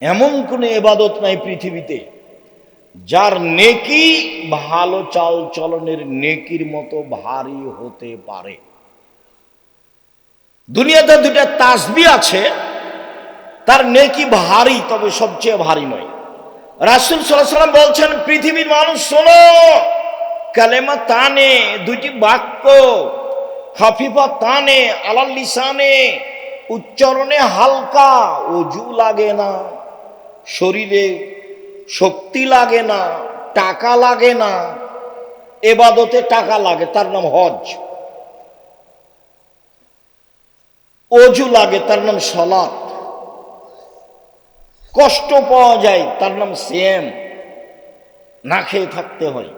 এমন কোন ইবাদত নাই পৃথিবীতে যার নেকি ভালো চাল চলনের নেকির মতো ভারী হতে পারে। দুনিয়াতে দুটা তাসবিহ আছে, তার নেকি ভারী, তবে সবচেয়ে ভারী নয়। রাসূল সাল্লাল্লাহু আলাইহি ওয়াসাল্লাম বলছেন, পৃথিবীর মানুষ শোনো, কালেমা তানে, দুইটি বাক্য, খাফিফা তানে আলাল লিসানে, উচ্চারণে হালকা, ওযু লাগে না, শরীরে শক্তি লাগে না, টাকা লাগে না, ইবাদতে টাকা লাগে, তার নাম হজ। ওযু লাগে, তার নাম সালাত। কষ্ট পাওয়া যায়, তার নাম সিয়াম, না খেয়ে থাকতে হয়,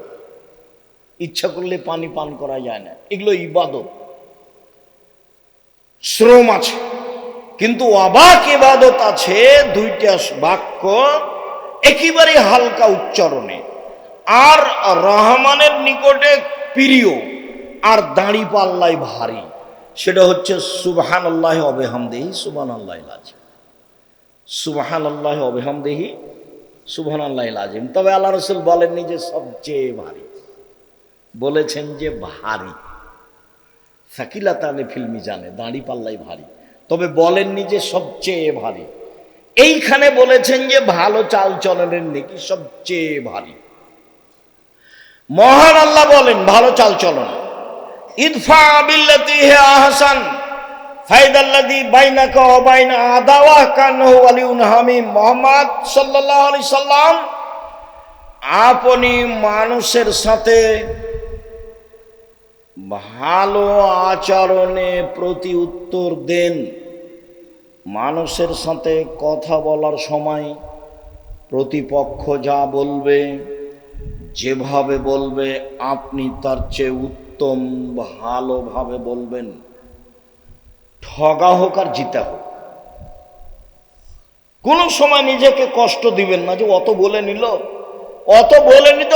ইচ্ছা করলে পানি পান করা যায় না, এগুলো ইবাদত, শ্রম আছে। কিন্তু অবাক ইবাদত আছে, দুইটা বাক্য একেবারে হালকা উচ্চারণে, আর রহমানের নিকটে প্রিয়, আর দাঁড়ি পাল্লায় ভারী। সেটা হচ্ছে সুবহানাল্লাহি ওয়া বিহামদিহি সুবহানাল্লাহিল আযীম। সুবহানাল্লাহি ওয়া বিহামদিহি সুবহানাল্লাহিল আযীম। তবে আল্লাহ রাসূল বলেননি যে সবচেয়ে ভারী, বলেছেন যে ভারী। সাকিলাতানি ফিল মিজানে, দাঁড়ি পাল্লাই ভারী, তবে বলেননি যে সবচেয়ে ভারী। এইখানে বলেছেন যে ভালো চাল চলনের নেকি সবচেয়ে ভারী। মহান আল্লাহ বলেন ভালো চাল চলন, ইদফা বিল্লাতি হিয়া আহসান ফাইদাল্লাযী বাইনাকা ওয়া বাইনা আদাওয়া কান্নাহু ওয়ালিউন হামিম। মুহাম্মদ সাল্লাল্লাহু আলাইহি সাল্লাম আপনি মানুষের সাথে ভালো আচরণে প্রতি উত্তর দেন। মানুষের সাথে কথা বলার সময় প্রতিপক্ষ যা বলবে, যেভাবে বলবে, আপনি তার চেয়ে উত্তম ভালোভাবে বলবেন। ঠগা হোক আর জিতা হোক, কোনো সময় নিজেকে কষ্ট দিবেন না যে অত বলে নিল, অত বলে নিত।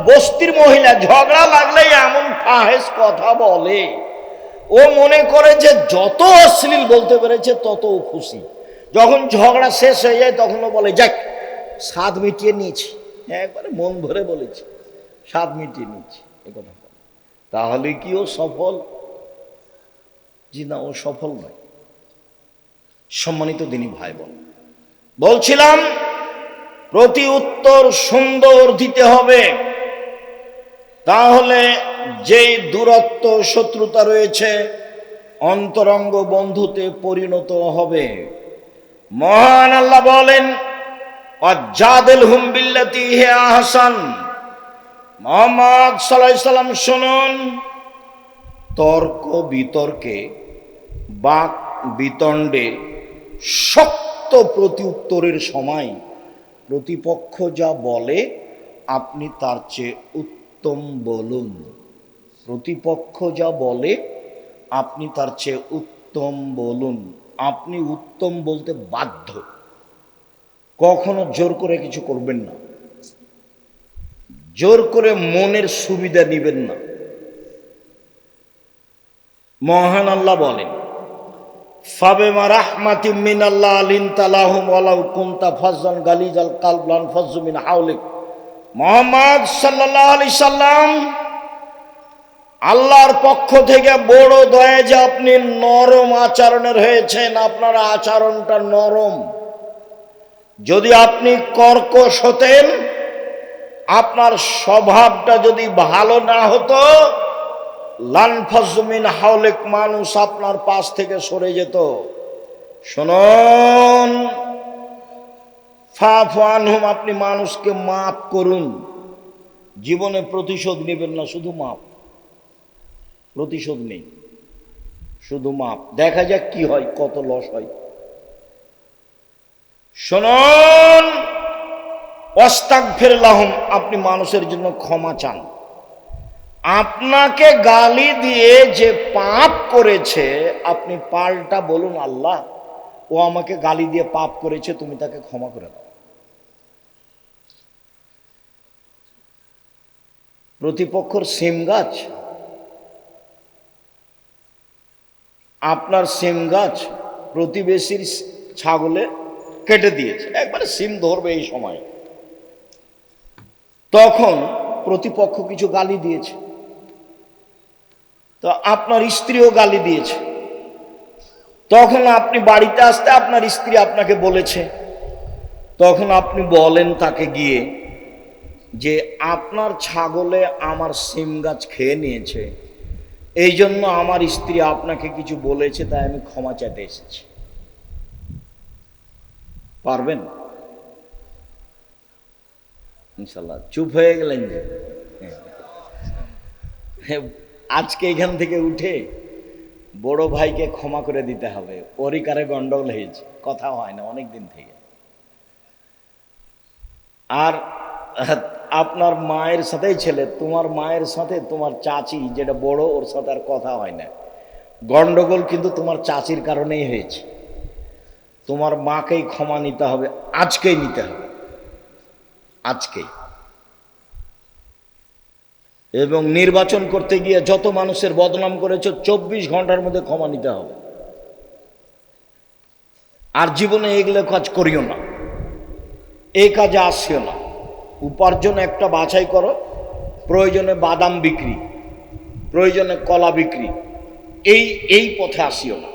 বস্তির মহিলা ঝগড়া লাগলে এমন ফাহেস কথা বলে, ও মনে করে যে যত অশ্লীল বলতে পেরেছে তত খুশি। যখন ঝগড়া শেষ হয়ে যায় তখনও বলে যাক স্বাদ মিটিয়ে নিয়েছি, একবারে মন ভরে বলেছি, স্বাদ মিটিয়ে নিয়েছি, এ কথা। তাহলে কি ও সফল? জি না, ও সফল নয়। সম্মানিত দিনী ভাই বোন, বলছিলাম প্রতি উত্তর সুন্দর দিতে হবে, তাহলে যেই দূরত্ব শত্রুতা রয়েছে অন্তরঙ্গ বন্ধুতে পরিণত হবে। মহান আল্লাহ বলেন, ওয়াজাদিলহুম বিল্লাতী হিয়া আহসান। মুহাম্মদ সাল্লাল্লাহু আলাইহি সাল্লাম শুনুন, তর্ক বিতর্কে, বাক বিতণ্ডে, শক্ত প্রতি উত্তরের সময় প্রতিপক্ষ যা বলে আপনি তার চেয়ে উত্তম বলুন। প্রতিপক্ষ যা বলে আপনি তার চেয়ে উত্তম বলুন। আপনি উত্তম বলতে বাধ্য, কখনো জোর করে কিছু করবেন না, জোর করে মনের সুবিধা নিবেন না। মহান আল্লাহ বলেন, ফাবিমা রাহমাতিম মিনাল্লাহ লিনতা লাহুম ওয়ালাউ কুনতা ফাজ্জান গালিজাল কলব লানফাজ্জু মিন হাওলিক। মুহাম্মদ সাল্লাল্লাহু আলাইহি সাল্লাম, আল্লাহর পক্ষ থেকে বড় দয়া যে আপনি নরম আচরণের হয়েছেন, আপনার আচরণটা নরম। যদি আপনি কর্কশ হতেন, আপনার স্বভাবটা যদি ভালো না হতো, লানফাজ্জু মিন হাওলিক, মানুষ আপনার পাশ থেকে সরে যেত। শুনুন, ফাফু আনহুম, আপনি মানুষকে মাফ করুন। জীবনে প্রতিশোধ নেবেন না, শুধু মাফ। প্রতিশোধ নেই, শুধু মাপ, দেখা যাক কি হয়, কত লস হয়। শুনুন, ওয়াস্তাগফির লাহুম, আপনি মানুষের জন্য ক্ষমা চান। আপনাকে গালি দিয়ে যে পাপ করেছে, আপনি পাল্টা বলুন, আল্লাহ ও আমাকে গালি দিয়ে পাপ করেছে, তুমি তাকে ক্ষমা করে দাও। প্রতিপক্ষর সিম গাছ, আপনার সিম গাছ, প্রতিবেশীর ছাগলে কেটে দিয়েছে, একবারে সিম ধরবে এই সময়। তখন প্রতিপক্ষ কিছু গালি দিয়েছে, তো আপনার স্ত্রীও গালি দিয়েছে। তখন আপনি বাড়িতে আসতে আপনার স্ত্রী আপনাকে বলেছে, তখন আপনি বলেন তাকে গিয়ে যে আপনার ছাগলে আমার সিম গাছ খেয়ে নিয়েছে, এই জন্য আমার স্ত্রী আপনাকে কিছু বলেছে, তাই আমি ক্ষমা চাইতে এসেছি। পারবেন? ইনশাল্লাহ। চুপ হয়ে গেলেন যে? আজকে এখান থেকে উঠে বড় ভাইকে ক্ষমা করে দিতে হবে, ওরই কারে গন্ডগোল হয়েছে, কথা হয় না অনেক দিন থেকে। আর আপনার মায়ের সাথেই ছেলে, তোমার মায়ের সাথে তোমার চাচি যেটা বড়, ওর সাথে আর কথা হয় না। গন্ডগোল কিন্তু তোমার চাচির কারণেই হয়েছে। তোমার মাকেই ক্ষমা নিতে হবে, আজকেই নিতে হবে, আজকেই। এবং নির্বাচন করতে গিয়ে যত মানুষের বদনাম করেছো 24 ঘন্টার মধ্যে ক্ষমা নিতে হবে। আর জীবনে এগুলো কাজ করিও না, এই কাজে আসিও না। উপার্জন একটা বাছাই করো, প্রয়োজনে বাদাম বিক্রি, প্রয়োজনে কলা বিক্রি, এই পথে আসিও না,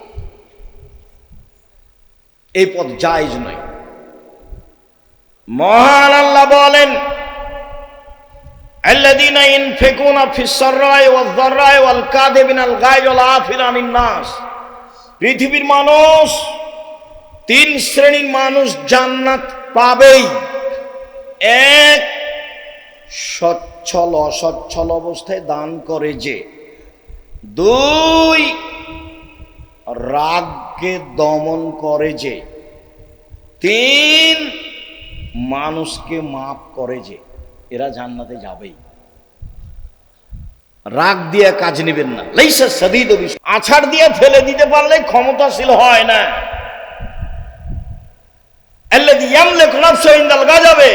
এই পথ জায়েজ নয়। মহান আল্লাহ বলেন, আল্লাযীনা ইনফিকুনা ফিস-সাররা'i ওয়ায-যাররা'i ওয়াল-কাযিমিনাল গায়য ওয়াল-আফিনা আনিন নাস। পৃথিবীর মানুষ, 3 শ্রেণীর মানুষ জান্নাত পাবেই। এক, সচ্ছল অসচ্ছল অবস্থায় দান করে যে। 2, রাগকে দমন করে যে। 3, মানুষকে মাফ করে যে। এরা জান্নাতে যাবেই। রাগ দিয়ে কাজ নেবেন না, লাইসা সাদীদু বিশ, আছাড় দিয়ে ফেলে দিতে পারলে ক্ষমতাশীল হয় না। আল্লাযী ইয়ামলিকু নাফসাহু ইনদাল গাযাবে,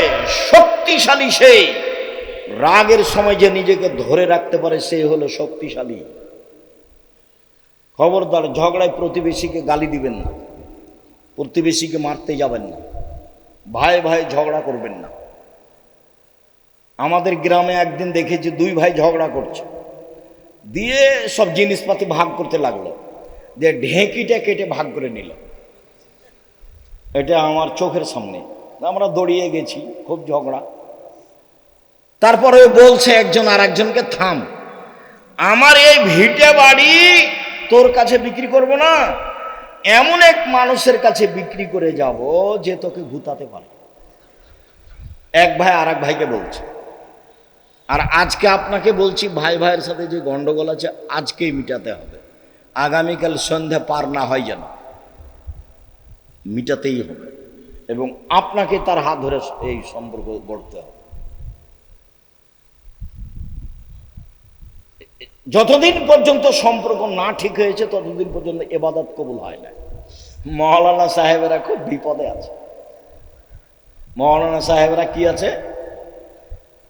শক্তিশালী সেই। রাগের সময় যে নিজেকে ধরে রাখতে পারে সেই হলো শক্তিশালী। খবরদার ঝগড়ায় প্রতিবেশীকে গালি দিবেন না, প্রতিবেশীকে মারতে যাবেন না, ভাই ভাই ঝগড়া করবেন না। আমাদের গ্রামে একদিন দেখেছি 2 ভাই ঝগড়া করছে, দিয়ে সব জিনিসপাতি ভাগ করতে লাগলো, যে ঢেঁকিটা কেটে ভাগ করে নিল। এটা আমার চোখের সামনে, আমরা দৌড়িয়ে গেছি, খুব ঝগড়া। তারপরে বলছে একজন আর একজনকে, থাম, আমার এই ভিটে বাড়ি তোর কাছে বিক্রি করব না, এমন এক মানুষের কাছে বিক্রি করে যাব যে তোকে ভুতাতে পারে। এক ভাই আর এক ভাইকে বলছে। আর আজকে আপনাকে বলছি, ভাই ভাইয়ের সাথে যে গন্ডগোল আছে আজকেই মিটাতে হবে, আগামীকাল সন্ধ্যা পার না হয় যেন, মিটাতেই হবে। এবং আপনাকে তার হাত ধরে এই সম্পর্ক গড়তে হবে। যতদিন পর্যন্ত সম্পর্ক না ঠিক হয়েছে ততদিন পর্যন্ত ইবাদত কবুল হয় না। মাওলানা সাহেবেরা খুব বিপদে আছে। মাওলানা সাহেবরা কি আছে?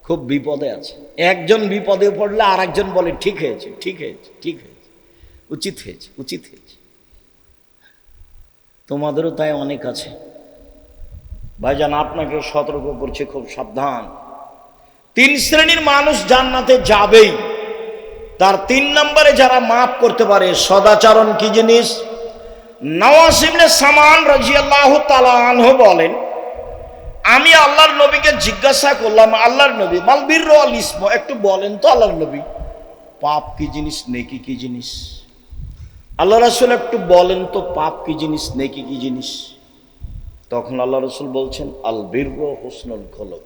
খুব বিপদে আছে। একজন বিপদে পড়লে আর একজন বলে ঠিক হয়েছে, ঠিক হয়েছে, ঠিক হয়েছে, উচিত হয়েছে, উচিত হয়েছে। তোমাদেরও তাই অনেক আছে। ভাইজান আপনাকে সতর্ক করছে, খুব সাবধান। 3 শ্রেণীর মানুষ জান্নাতে যাবেই। তার 3 নম্বরে যারা মাফ করতে পারে। সদাচরণ কি জিনিস? নওয়াস ইবনে সামান রাদিয়াল্লাহু তাআলা আনহু বলেন, আমি আল্লাহর নবীকে জিজ্ঞাসা করলাম, আল্লাহর নবী, মাল বিররু ওয়াল ইসম, একটু বলেন তো আল্লাহর নবী, পাপ কি জিনিস, নেকি কি জিনিস? আল্লাহ রাসূল একটু বলেন তো, পাপ কি জিনিস, নেকি কি জিনিস? তখন আল্লাহ রাসূল বলছেন, আল বিররু হুসনুল খুলুক,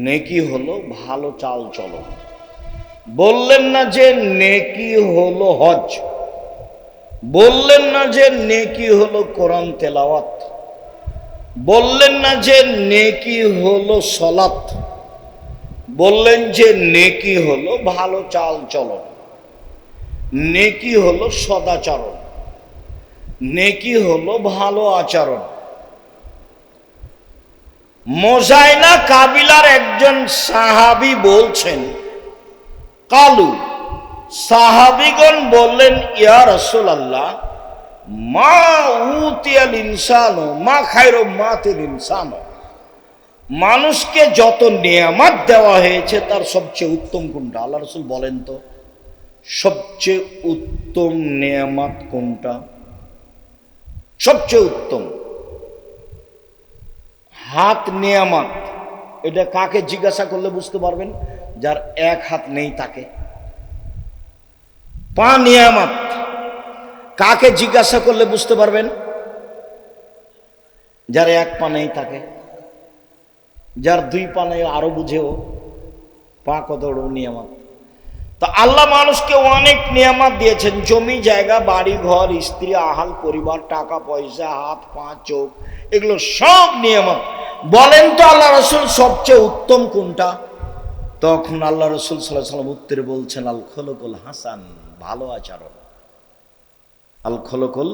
নেকি হলো ভালো চাল চলন। বললেন না যে নেকি হলো হজ, বললেন না যে নেকি হলো কোরআন তেলাওয়াত, বললেন না যে নেকি হলো সালাত, বললেন যে নেকি হলো ভালো চাল চলন, নেকি হলো সদাচরণ, নেকি হলো ভালো আচরণ। মোজাইনা কাবিলার একজন সাহাবী বলছেন, কালু, সাহাবীগণ বললেন, ইয়া রাসূলুল্লাহ, মা উতিয়াল ইনসানো মা খায়রো মাতিল ইনসানো, মানুষকে যত নেয়ামত দেওয়া হয়েছে তার সবচেয়ে উত্তম কোনটা? আল্লাহ রাসূল বলেন তো, সবচেয়ে উত্তম নেয়ামত কোনটা? সবচেয়ে উত্তম হাত নেয়ামত। এটা কাকে জিজ্ঞাসা করলে বুঝতে পারবেন? যার এক হাত নেই তাকে। পা নেয়ামত, কাকে জিজ্ঞাসা করলে বুঝতে পারবেন? যার এক পা নেই তাকে। যার দুই পা নেই আরো বুঝেও, পা কত বড় নিয়ামত। তো আল্লাহ মানুষকে অনেক নিয়ামত দিয়েছেন, জমি জায়গা বাড়ি ঘর স্ত্রী আহাল পরিবার টাকা পয়সা হাত পা চোখ, এগুলো সব নিয়ামত। বলেন তো আল্লাহ রাসূল সবচেয়ে উত্তম কোনটা? তখন আল্লাহ রাসূল সাল্লাল্লাহু আলাইহি ওয়াসাল্লাম উত্তরে বলছেন, আল খলকুল হাসান, ভালো আচরণ। আল খলকুল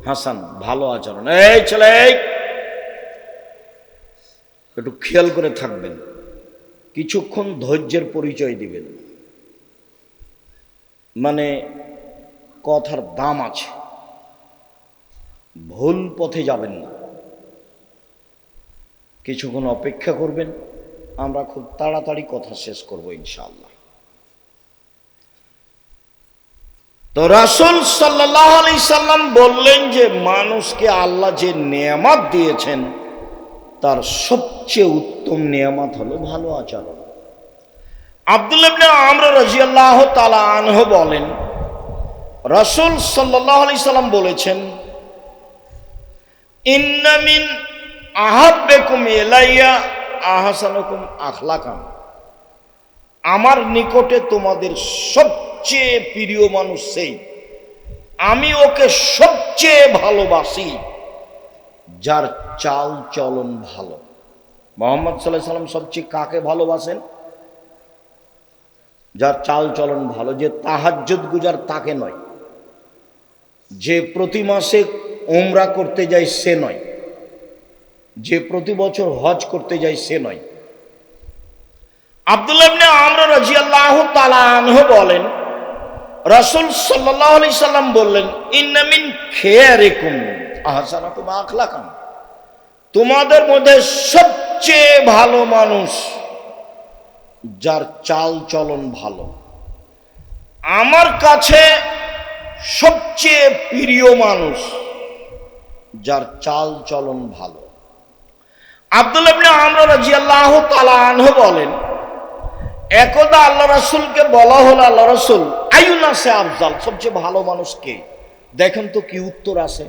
হাসান, ভালো আচরণ। এই ছেলে একটু খেয়াল করে থাকবেন, কিছুক্ষণ ধৈর্যের পরিচয় দিবেন, মানে কথার দাম আছে, ভুল পথে যাবেন না। কিছুক্ষণ অপেক্ষা করবেন, আমরা খুব তাড়াতাড়ি কথা শেষ করব ইনশাআল্লাহ। তো রাসূল সাল্লাল্লাহু আলাইহি সাল্লাম বললেন যে মানুষকে আল্লাহ যে নেয়ামত দিয়েছেন তার সবচেয়ে উত্তম নেয়ামত হলো ভালো আচরণ। আব্দুল্লাহ ইবনে আমর রাদিয়াল্লাহু তাআলা আনহু বলেন, রাসূল সাল্লাল্লাহু আলাইহি সাল্লাম বলেছেন, ইন্না মিন আহাব্বিকুম ইলাইয়া আহসানুকুম আখলাকান, আমার নিকটে তোমাদের সবচেয়ে প্রিয় মানুষ সেই, আমি ওকে সবচেয়ে ভালোবাসি যার চাল চলন ভালো। মুহাম্মদ সাল্লাল্লাহু আলাইহি সাল্লাম সবচেয়ে কাকে ভালোবাসেন? যার চাল চলন ভালো। যে তাহাজ্জুদ গুজার তাকে নয়, যে প্রতি মাসে উমরা করতে যায় সে নয়, যে প্রতি বছর হজ করতে যায় সে নয়। আব্দুল্লাহ ইবনে আমর রাদিয়াল্লাহু তাআলা আনহু বলেন, রাসূল সাল্লাল্লাহু আলাইহি সাল্লাম বললেন, ইন্না মিন খিয়ারিকুম আহসানুকুম আখলাকান, তোমাদের মধ্যে সবচেয়ে ভালো মানুষ যার চাল চলন ভালো। আমার কাছে সবচেয়ে প্রিয় মানুষ যার চাল চলন ভালো। আব্দুল্লাহ ইবনে আমর রাদিয়াল্লাহু তাআলা আনহু বলেন, একদা আল্লাহ রাসূলকে বলা হলো, আল্লাহ রাসূল আইয়ুনাসে আফজাল, সবচেয়ে ভালো মানুষ কে? দেখেন তো কি উত্তর আসে।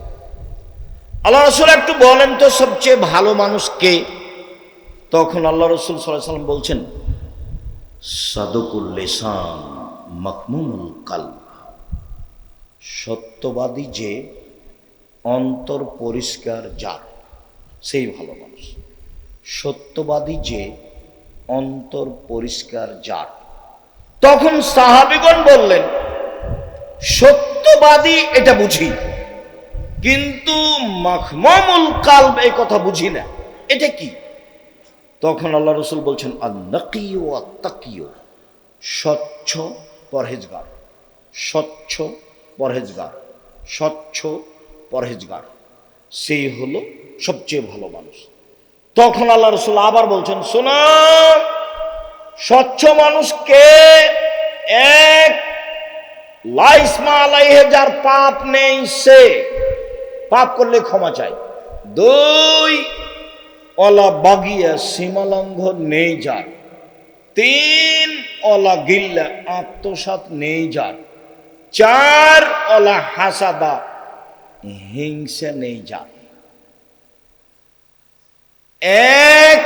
আল্লাহ রাসূল একটু বলেন তো সবচেয়ে ভালো মানুষ কে? তখন আল্লাহ রাসূল সাল্লাল্লাহু আলাইহি সাল্লাম বলছেন, সাদুকুল লিসান মাকমুমুল কলব, সত্যবাদী যে অন্তর পরিষ্কার যার, সেই ভালো মানুষ। সত্যবাদী যে অন্তর পরিষ্কার যার। তখন সাহাবীগণ বললেন, সত্যবাদী এটা বুঝি, কিন্তু মাকমুমুল কলব এই কথা বুঝি না, এটা কি? তখন আল্লাহ রাসূল বলছেন, আন-নাকিয়ু ওয়াত-তাকিয়ু, স্বচ্ছ পরহেজগার, স্বচ্ছ পরহেজগার, স্বচ্ছ পরহেজগার, সেই হলো সবচেয়ে ভালো মানুষ। তখন আল্লাহ রাসূল আবার বলছেন, শোনো, স্বচ্ছ মানুষ কে? এক, লা ইসমা আলাইহি, যার পাপ নেই সে, পাপ করলে ক্ষমা চায়। দুই, অলা বাগিয়া, সীমালঙ্ঘন নেই যার। তিন, অলা গিল্লা, আত্মসাৎ নেই যার। চার, অলা হাসাদা, হিংসা নেই যার। এক,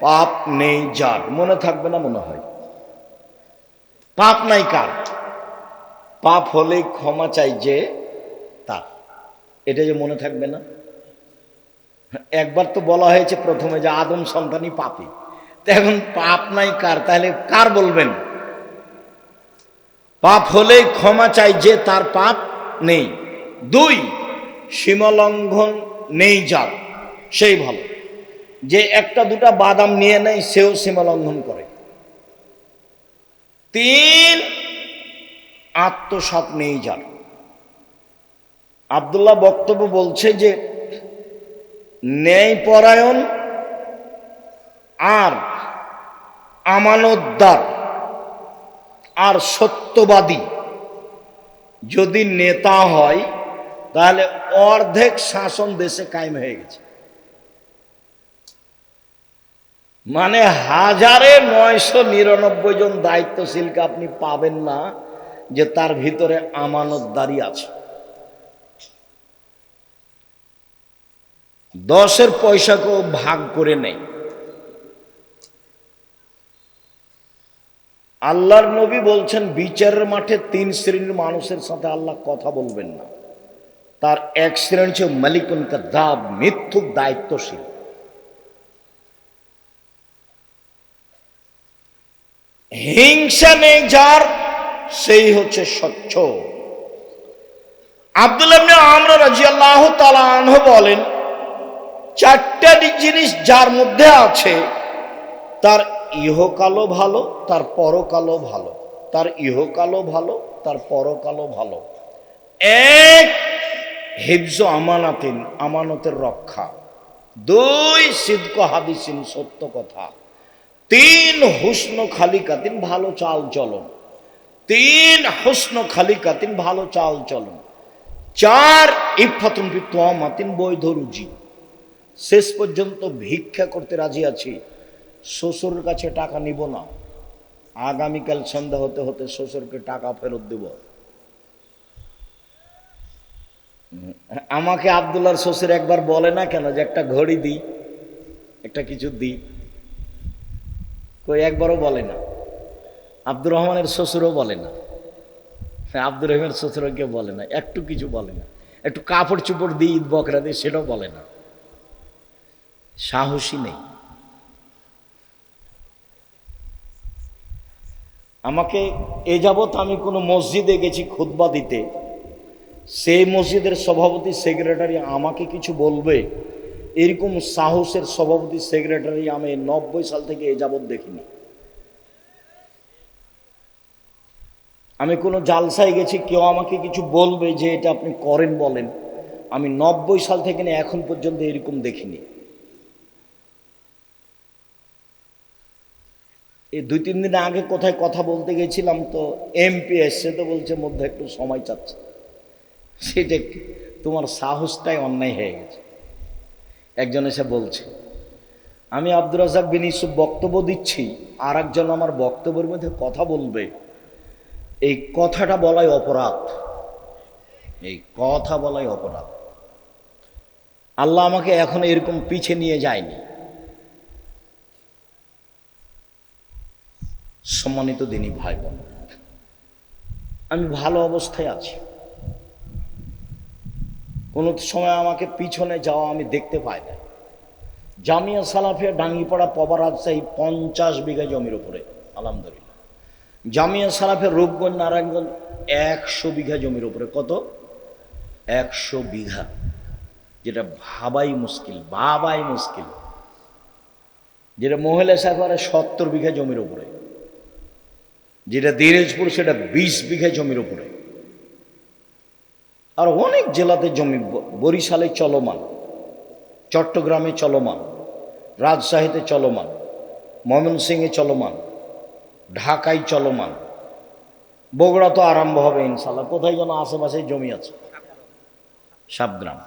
পাপ নেই যার। মনে থাকবে না মনে হয়? পাপ নাই কার? পাপ হলে ক্ষমা চাই যে তার, এটা যে মনে থাকবে না? একবার তো বলা হয়েছে প্রথমে যে আদম সন্তানই পাপী, তো এখন পাপ নাই কার, তাহলে কার বলবেন? পাপ হলে ক্ষমা চাই যে তার পাপ নেই। দুই, সীমালঙ্ঘন নেই যার, সেই ভালো। যে একটা দুটা বাদাম নিয়ে নেয় সেও সীমালঙ্ঘন করে। তিন, আত্মসাৎ নেই যার। আব্দুল্লাহ বক্তব্য বলছে যে ন্যায়পরায়ণ আর আমানতদার আর সত্যবাদী যদি নেতা হয় তাহলে অর্ধেক শাসন দেশে কায়েম হয়ে গেছে। মানে 1999 জন দায়িত্বশীলকে আপনি পাবেন না যে তার ভিতরে আমানতদারি আছে। 10-এর পয়সাকেও ভাগ করে নেই। আল্লাহর নবী বলছেন বিচারের মাঠে 3 শ্রেণীর মানুষের সাথে আল্লাহ কথা বলবেন না। তার এক শ্রেণী হচ্ছে মালিকুন কাযাব, মিথ্যুক দায়িত্বশীল। হিংসা নেই যার, সেই হচ্ছে স্বচ্ছ। আব্দুল্লাহ ইবনে আমর রাদিয়াল্লাহু তাআলা আনহু বলেন, 4টা জিনিস যার মধ্যে আছে তার ইহকালও ভালো, তার পরকালও ভালো। তার ইহকালও ভালো, তার পরকালও ভালো। 1, হিফজ আমানাতিন, আমানতের রক্ষা। 2, সিদক হাদিসিন, সত্য কথা। 3, হুসন খালিকাতিন, ভালো চাল চলন। 3, হুসন খালিকাতিন, ভালো চাল চলন। 4, ইফাতুন ফি তুমাতিন, বৈধ রুজি। শেষ পর্যন্ত ভিক্ষা করতে রাজি আছি, শ্বশুরের কাছে টাকা নিব না, আগামীকাল সন্ধ্যা হতে হতে শ্বশুরকে টাকা ফেরত দেব। আমাকে আব্দুল্লাহর শ্বশুর একবার বলে না কেন যে একটা ঘড়ি দিই, একটা কিছু দিই? কই একবারও বলে না। আব্দুর রহমানের শ্বশুরও বলে না, আব্দুর রহমানের শ্বশুরও কেউ বলে না, একটু কিছু বলে না। একটু কাপড় চোপড় দিই, ঈদ বকরা দিই, সেটাও বলে না। সাহসী নেই। আমাকে এ যাবৎ আমি কোনো মসজিদে গেছি খুতবা দিতে, সেই মসজিদের সভাপতি সেক্রেটারি আমাকে কিছু বলবে এরকম সাহসের সভাপতি সেক্রেটারি আমি 90 সাল থেকে এ যাবৎ দেখিনি। আমি কোনো জালসায় গেছি, কেউ আমাকে কিছু বলবে যে এটা আপনি করেন বলেন, আমি 90 সাল থেকে না এখন পর্যন্ত এরকম দেখিনি। এই 2-3 দিন আগে কোথায় কথা বলতে গেছিলাম, তো এমপি এসছে, তো বলছে মধ্যে একটু সময় চাচ্ছে। সেটা তোমার সাহসটাই অন্যায় হয়ে গেছে। একজন এসে বলছে আমি আব্দুর রাজ্জাক বিন ইউসুফ বক্তব্য দিচ্ছি, আর একজন আমার বক্তব্যের মধ্যে কথা বলবে, এই কথাটা বলাই অপরাধ, এই কথা বলাই অপরাধ। আল্লাহ আমাকে এখন এরকম পিছে নিয়ে যায়নি। সম্মানিত দিনী ভাই বোন, আমি ভালো অবস্থায় আছি। কোনো সময় আমাকে পিছনে যাওয়া আমি দেখতে পাই না। জামিয়া সালাফিয়া ডাঙ্গিপাড়া পবা রাজশাহী 50 বিঘা জমির উপরে, আলহামদুলিল্লাহ। জামিয়া সালাফিয়া রূপগঞ্জ নারায়ণগঞ্জ 100 বিঘা জমির উপরে। কত? 100 বিঘা, যেটা ভাবাই মুশকিল, ভাবাই মুশকিল। যেটা মহিলা সাফারে 70 বিঘা জমির উপরে, যেটা দিনাজপুর সেটা 20 বিঘা জমির উপরে। আর অনেক জেলাতে জমি, বরিশালে চলমান, চট্টগ্রামে চলমান, রাজশাহীতে চলমান, ময়মনসিংহে চলমান, ঢাকায় চলমান, বগুড়া তো আরম্ভ হবে ইনশাল্লাহ। কোথায় যেন আশেপাশে জমি আছে, সাবগ্রাম,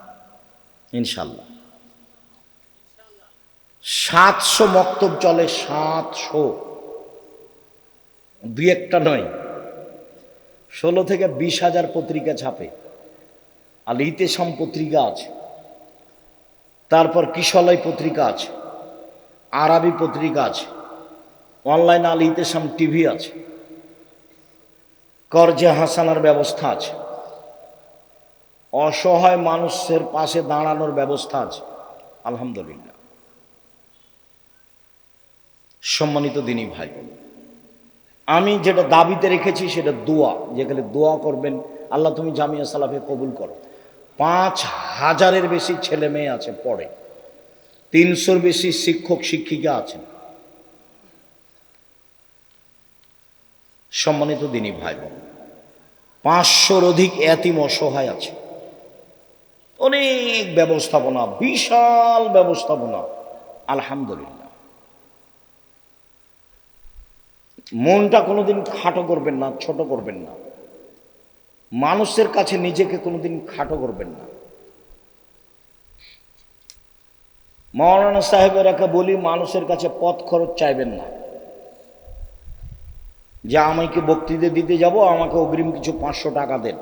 ইনশাল্লাহ। 700 মক্তব চলে, 700, 2-1টা নয়। 16 থেকে 20,000 পত্রিকা ছাপে। আল ইতেসাম পত্রিকা আছে, তারপর কিশলয় পত্রিকা আছে, আরবি পত্রিকা আছে, অনলাইন আল ইতেসাম টিভি আছে, করজে হাসানার ব্যবস্থা আছে, অসহায় মানুষের পাশে দাঁড়ানোর ব্যবস্থা আছে, আলহামদুলিল্লাহ। সম্মানিত দিনী ভাই, আমি যেটা দাবিতে রেখেছি সেটা দোয়া, যেখানে দোয়া করবেন আল্লাহ তুমি জামিয়া সালাফে কবুল করো। 5,000-এর বেশি ছেলে মেয়ে আছে পড়ে, 300-র বেশি শিক্ষক শিক্ষিকা আছেন। সম্মানিত দিনী ভাই বোন, 500-র অধিক এতিম অসহায় আছে। অনেক ব্যবস্থাপনা, বিশাল ব্যবস্থাপনা। আলহামদুলিল্লাহ। মনটা কোনোদিন খাটো করবেন না, ছোট করবেন না। মানুষের কাছে নিজেকে কোনোদিন খাটো করবেন না। মাওলানা সাহেবেরাকে বলি, মানুষের কাছে পথ খরচ চাইবেন না, যে আমাকে বক্তৃতা দিতে যাব, আমাকে অগ্রিম কিছু 500 টাকা দেন।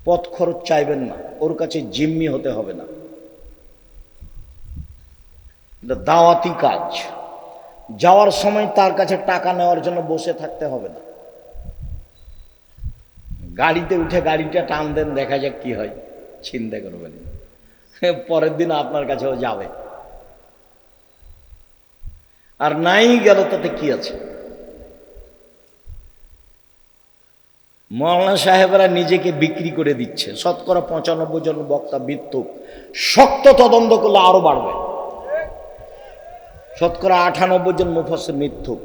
পথ খরচ চাইবেন না, ওর কাছে জিম্মি হতে হবে না। এটা দাওয়াতি কাজ। যাওয়ার সময় তার কাছে টাকা নেওয়ার জন্য বসে থাকতে হবে না। গাড়িতে উঠে গাড়িটা টান দেন, দেখা যাক কি হয়, চিন্তা করবেন। পরের দিন আপনার কাছেও যাবে, আর নাই গেল তাতে কি আছে। মাওলানা সাহেবরা নিজেকে বিক্রি করে দিচ্ছে। শতকরা 95 জন বক্তা মিথ্যুক। শক্ত তদন্ত করলে আরো বাড়বে। শতকরা 98 জন মুফাসসির মিথ্যুক।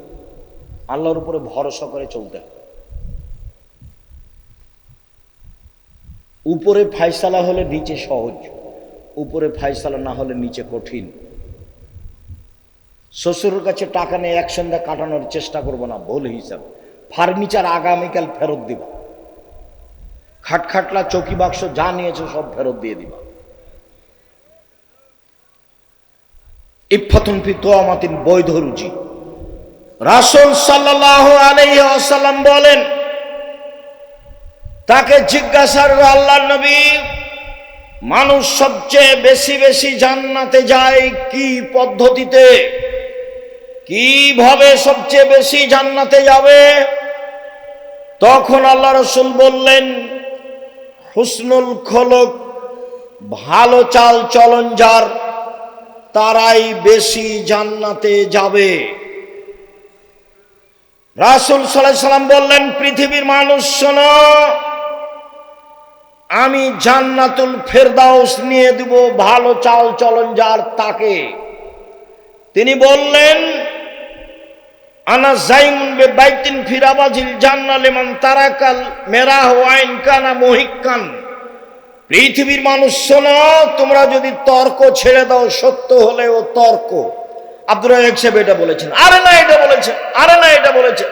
আল্লাহর উপরে ভরসা করে চলতে হবে। উপরে ফায়সালা হলে নিচে সহজ, উপরে ফায়সালা না হলে নিচে কঠিন। শ্বশুরের কাছে টাকা নিয়ে এক সন্ধ্যা কাটানোর চেষ্টা করবো না, ভুল হিসাব। ফার্নিচার আগামীকাল ফেরত দিবা। খাটখাটলা, চৌকি, বাক্স যা নিয়েছো সব ফেরত দিয়ে দিবা। ইফাতুন ফি তোয়ামাতিন, বৈধ রুচি। রাসূল সাল্লাল্লাহু আলাইহি ওয়াসাল্লাম বলেন, তাকে জিজ্ঞাসা করলো, আল্লাহর নবী, মানুষ সবচেয়ে বেশি বেশি জান্নাতে যায় কি পদ্ধতিতে, কিভাবে সবচেয়ে বেশি জান্নাতে যাবে? তখন আল্লাহ রাসূল বললেন, হুসনুল খলক, ভালো চাল চলন যার, তারাই বেশি জান্নাতে যাবে। রাসূল সাল্লাল্লাহু আলাইহি সাল্লাম বললেন, পৃথিবীর মানুষ শোনো, আমি জান্নাতুল ফেরদাউস নিয়ে দেব ভালো চাল চলন যার তাকে। তিনি বললেন, আনা জাইমুন বিবাইতিন ফি রাবাজিল জান্নাহ লিমান তারাকাল মেরাহ ওয়া ইন কানা মুহিক্কান। পৃথিবীর মানুষ শোনো, তোমরা যদি তর্ক ছেড়ে দাও, সত্য হলেও তর্ক। আব্দুর রাজ্জাক সাহেব এটা বলেছেন, আরে না এটা বলেছেন, আরে না এটা বলেছেন।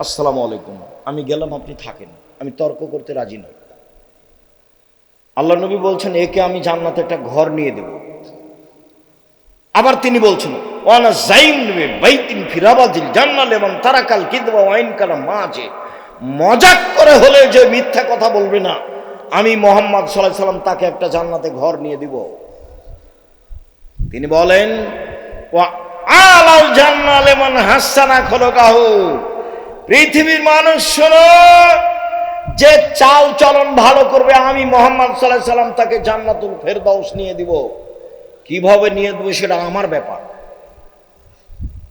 আসসালামু আলাইকুম, আমি গেলাম, আপনি থাকেন, আমি তর্ক করতে রাজি নই। আল্লাহ নবী বলছেন, একে আমি জান্নাতে একটা ঘর নিয়ে দেব। আবার তিনি বলছেন, ওয়ানা জাইম বাইতিন ফি রাবাজিল জান্নাহ লিমান তারাকাল কিযবা ওয়া ইন কানা মাজি। মজাক করে হলে যে মিথ্যা কথা বলবে না, আমি মুহাম্মদ সাল্লাল্লাহু আলাইহি সাল্লাম তাকে একটা জান্নাতে ঘর নিয়ে দিব। তিনি বলেন, ওয়া আলাল জান্নাহ লিমান হাসানা খলকাহু। পৃথিবীর মানুষ শোনো, যে চাল চলন ভালো করবে, আমি মুহাম্মদ সাল্লাল্লাহু আলাইহি সাল্লাম তাকে জান্নাতুল ফেরদাউস নিয়ে দিব। কিভাবে নিয়ে দেব সেটা আমার ব্যাপার।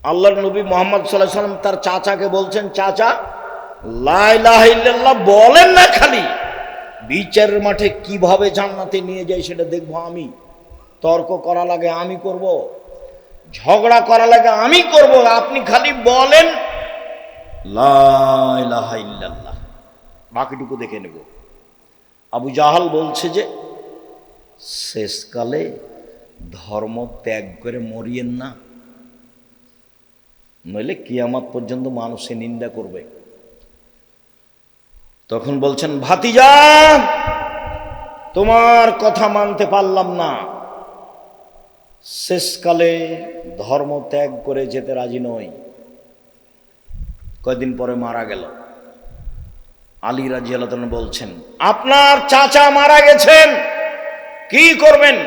আল্লাহর নবী মুহাম্মদ সাল্লাল্লাহু আলাইহি সাল্লাম তার চাচাকে বলছেন, চাচা লা ইলাহা ইল্লাল্লাহ বলেন না, খালি বিচারের মাঠে কিভাবে জান্নাতে নিয়ে যায় সেটা দেখবো আমি। তর্ক করা লাগে আমি করব, ঝগড়া করা লাগে আমি করব, আপনি খালি বলেন লা ইলাহা ইল্লাল্লাহ, বাকিটুকু দেখে নেব। আবু জাহাল বলছে যে শেষকালে ধর্ম ত্যাগ করে মরিয়েন না, নইলে কিয়ামত পর্যন্ত মানুষে নিন্দা করবে। তখন বলছেন, ভাতিজা তোমার কথা মানতে পারলাম না, শেষকালে ধর্ম ত্যাগ করে যেতে রাজি নই। কয়েকদিন পরে মারা গেল। আলী রাদিয়াল্লাহু তাআলা বলছেন, আপনার চাচা মারা গেছেন, কি করবেন?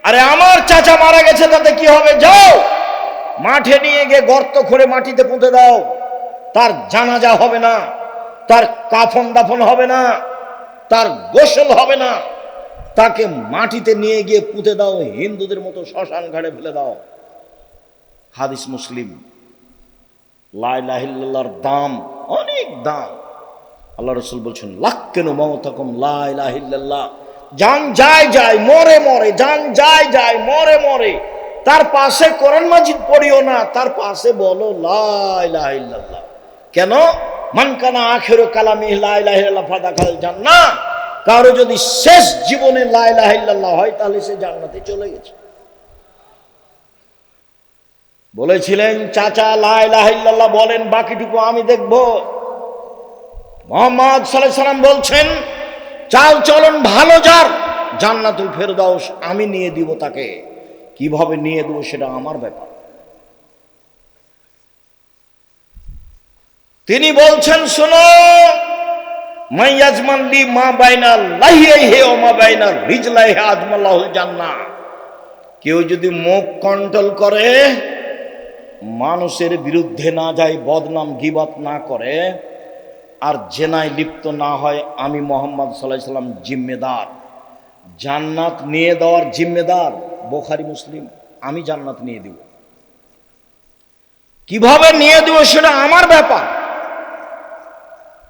আরে আমার চাচা মারা গেছে, তাতে কি হবে? যাও মাঠে নিয়ে গিয়ে গর্ত করে মাটিতে পুঁতে দাও। তার জানাজা হবে না, তার কাফন দাফন হবে না, তার গোসল হবে না, তাকে মাটিতে নিয়ে গিয়ে পুঁতে দাও, হিন্দুদের মতো শ্মশান ঘাটে ফেলে দাও। হাদিস মুসলিম। লা ইলাহা ইল্লাল্লাহর দাম অনেক দাম। আল্লাহ রাসূল বলছেন, লাক্কিনু মাউতাকুম লা ইলাহা ইল্লাল্লাহ। জান যায় যায়, মরে মরে, জান যায় যায়, মরে মরে। তার পাশে কোরআন মাজিদ পড়িও না, তার পাশে বলো লা ইলাহা ইল্লাল্লাহ। কেন? মান কানা আখিরু কালামি লা ইলাহা ইল্লাল্লাহ ফাদাখাল জান্নাহ। কারো যদি শেষ জীবনে লা ইলাহা ইল্লাল্লাহ হয় তাহলে সে জান্নাতে চলে গেছে। বলেছিলেন, চাচা লা ইলাহা ইল্লাল্লাহ বলেন, বাকিটুকু আমি দেখব। মুহাম্মদ সাল্লাল্লাহু আলাইহি সাল্লাম বলছেন, চাল চলন ভালো যার, জান্নাতুল ফেরদাউস আমি নিয়ে দিব তাকে। কিভাবে নিয়ে দেবো সেটা আমার ব্যাপার। তিনি বলছেন, শোনো, মাইয়াজমান লি মা বাইনা লাহিয়াইহি ওয়া মা বাইনা রিজলাইহি আজমাল্লাহুল জান্নাহ। কেউ যদি মুখ কন্ট্রোল করে, মানুষের বিরুদ্ধে না যায়, বদনাম গীবত না করে, আর জেনায় লিপ্ত না হয়, আমি মুহাম্মদ সাল্লাল্লাহু আলাইহি সাল্লাম জিম্মেদার। জান্নাত নিয়ে দেওয়ার জিম্মেদার বুখারী মুসলিম। আমি জান্নাত নিয়ে দেব। কিভাবে নিয়ে দেব সেটা আমার ব্যাপার।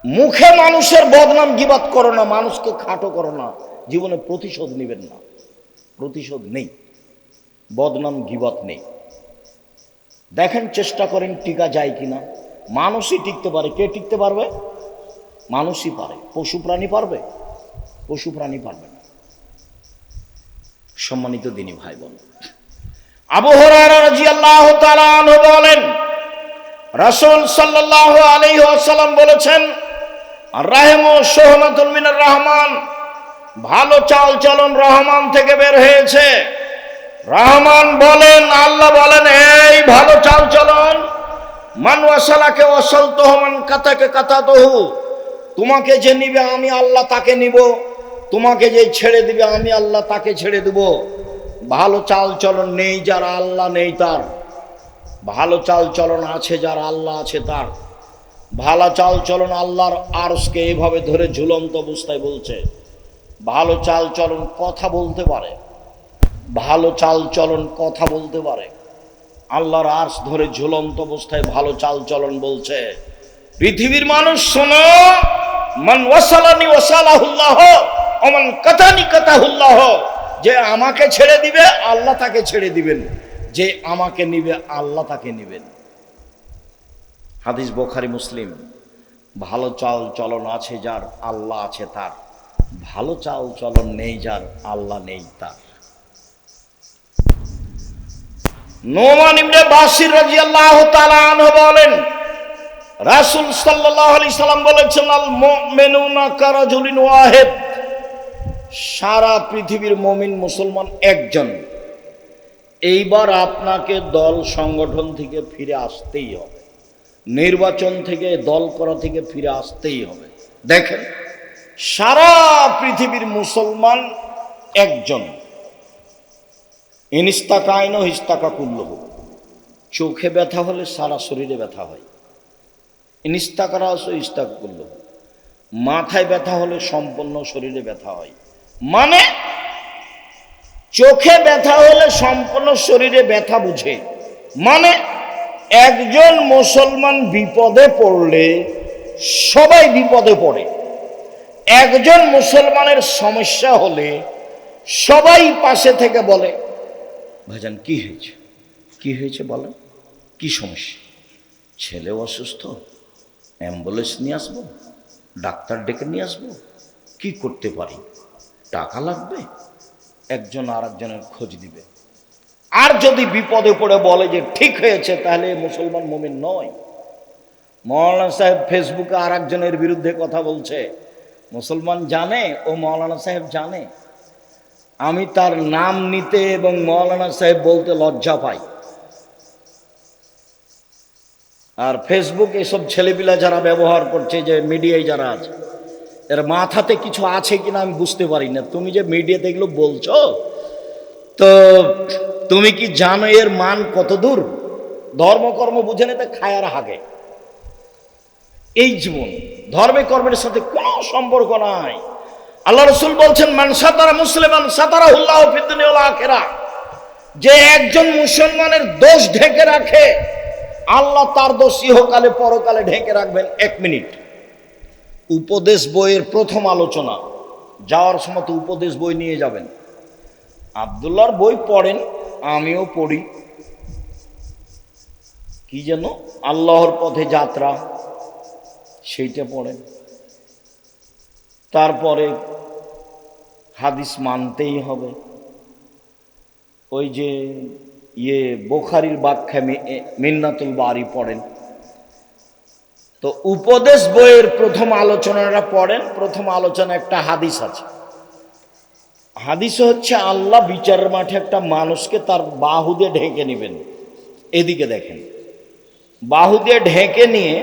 মুখে মানুষের বদনাম গীবত করো না, মানুষকে খাটো করো না, জীবনে প্রতিশোধ নেবেন না। প্রতিশোধ নেই, বদনাম গীবত নেই। দেখেন, চেষ্টা করেন টিকা যায় কিনা। মানুষই টিকতে পারে, কে টিকতে পারবে? মানুষই পারে। পশু প্রাণী পারবে? পশু প্রাণী পারবে না। সম্মানিত দিনী ভাই বোন, আবু হুরায়রা রাদিয়াল্লাহু তাআলা আনহু বলেন, রাসূল সাল্লাল্লাহু আলাইহি ওয়াসাল্লাম বলেছেন, আর-রাহমু শুহমাতুল মিনার রহমান, ভালো চাল চলন রহমান থেকে বের হয়েছে। রহমান বলেন, আল্লাহ বলেন, এই ভালো চাল চলন, মান ওয়াসালাকে ওয়াসালতুহু, মান কাতাকে কাতাতুহু, তোমাকে যে নিবে আমি আল্লাহ তাকে নিব, তোমাকে যে ছেড়ে দিবে আমি আল্লাহ তাকে ছেড়ে দেব। ভালো চাল চলন নেই যার আল্লাহ নেই তার, ভালো চাল চলন আছে যার আল্লাহ আছে তার। ভালো চাল চলন আল্লাহর আরশকে এইভাবে ধরে ঝুলন্ত অবস্থায় বলছে। ভালো চাল চলন কথা বলতে পারে, ভালো চাল চলন কথা বলতে পারে। আল্লাহর আরশ ধরে ঝুলন্ত অবস্থায় ভালো চাল চলন বলছে, পৃথিবীর মানুষ শোনো, মান ওয়াসালানি ওয়াসালাহুল্লাহ ওয়া মান কাতানি কাতাহুল্লাহ, যে আমাকে ছেড়ে দিবে আল্লাহ তাকে ছেড়ে দিবেন, যে আমাকে নিবে আল্লাহ তাকে নিবেন। হাদিস বুখারী মুসলিম। ভালো চাল চলন আছে যার আল্লাহ আছে তার, ভালো চাল চলন নেই যার আল্লাহ নেই তার। নোমান ইবনে বাশির রাদিয়াল্লাহু তাআলা আনহু বলেন, রাসূল সাল্লাল্লাহু আলাইহি সাল্লাম বলেছেন, আল মুমিনুনা কারাজুলিন ওয়াহিদ, সারা পৃথিবীর মুমিন মুসলমান একজন। এইবার আপনাকে দল সংগঠন থেকে ফিরে আসতেই হবে, নির্বাচন থেকে দল করা থেকে ফিরে আসতেই হবে। দেখেন, সারা পৃথিবীর মুসলমান একজন। ইনস্তাকাইন হিস্তাকা কুল্লুহু, চোখে ব্যথা হলে সারা শরীরে ব্যথা হয়। ইনস্তাকারা ইস্তাকা কুল্লুহু, মাথায় ব্যথা হলে সম্পূর্ণ শরীরে ব্যথা হয়। মানে চোখে ব্যথা হলে সম্পূর্ণ শরীরে ব্যথা বুঝে। মানে একজন মুসলমান বিপদে পড়লে সবাই বিপদে পড়ে। একজন মুসলমানের সমস্যা হলে সবাই পাশে থেকে বলে, ভাইজান কি হয়েছে, কি হয়েছে বলেন, কি সমস্যা? ছেলে অসুস্থ, অ্যাম্বুলেন্স নিয়ে আসবো, ডাক্তার ডেকে নিয়ে আসবো, কি করতে পারি, টাকা লাগবে, একজন আর একজনের খোঁজ দিবে। আর যদি বিপদে পড়ে বলে যে ঠিক হয়েছে, তাহলে মুসলমান মুমিন নয়। মৌলানা সাহেব ফেসবুকে আর একজনের বিরুদ্ধে কথা বলছে, মুসলমান জানে ও মৌলানা সাহেব জানে। আমি তার নাম নিতে এবং মৌলানা সাহেব বলতে লজ্জা পাই। আর ফেসবুক এসব ছেলেপিলা যারা ব্যবহার করছে, যে মিডিয়ায় যারা আছে, এর মাথাতে কিছু আছে কিনা আমি বুঝতে পারি না। তুমি যে মিডিয়াতে এগুলো বলছো, তো তুমি কি জানো এর মান কত দূর? ধর্মকর্ম বুঝে নিতে খায়ার হাগে। এই জীবন ধর্মে কর্মের সাথে কোনো সম্পর্ক নাই। আল্লাহ রাসূল বলছেন, মান সাতারা মুসলিমান সাতারাহুল্লাহু ফিদ দুনিয়া ওয়াল আখিরাহ, যে একজন মুসলমানের দোষ ঢেকে রাখে, আল্লাহ তার দোষ ইহকালে পরকালে ঢেকে রাখবেন। 1 মিনিট, উপদেশ বইয়ের প্রথম আলোচনা, যাওয়ার সময় তো উপদেশ বই নিয়ে যাবেন। আব্দুল্লাহর বই পড়েন, আমিও পড়ি। কি যেন আল্লাহর পথে যাত্রা, সেইটা পড়েন। তারপরে হাদিস মানতেই হবে। ওই যে বুখারীর ব্যাখ্যা মিন্নাতুল বারী পড়েন, তো উপদেশ বইয়ের প্রথম আলোচনাটা পড়েন, প্রথম আলোচনা একটা হাদিস আছে। হাদিস হচ্ছে আল্লাহ বিচারের মাঠে একটা মানুষকে তার বাহু দিয়ে ঢেকে নেবেন। এদিকে দেখেন, বাহু দিয়ে ঢেকে নিয়ে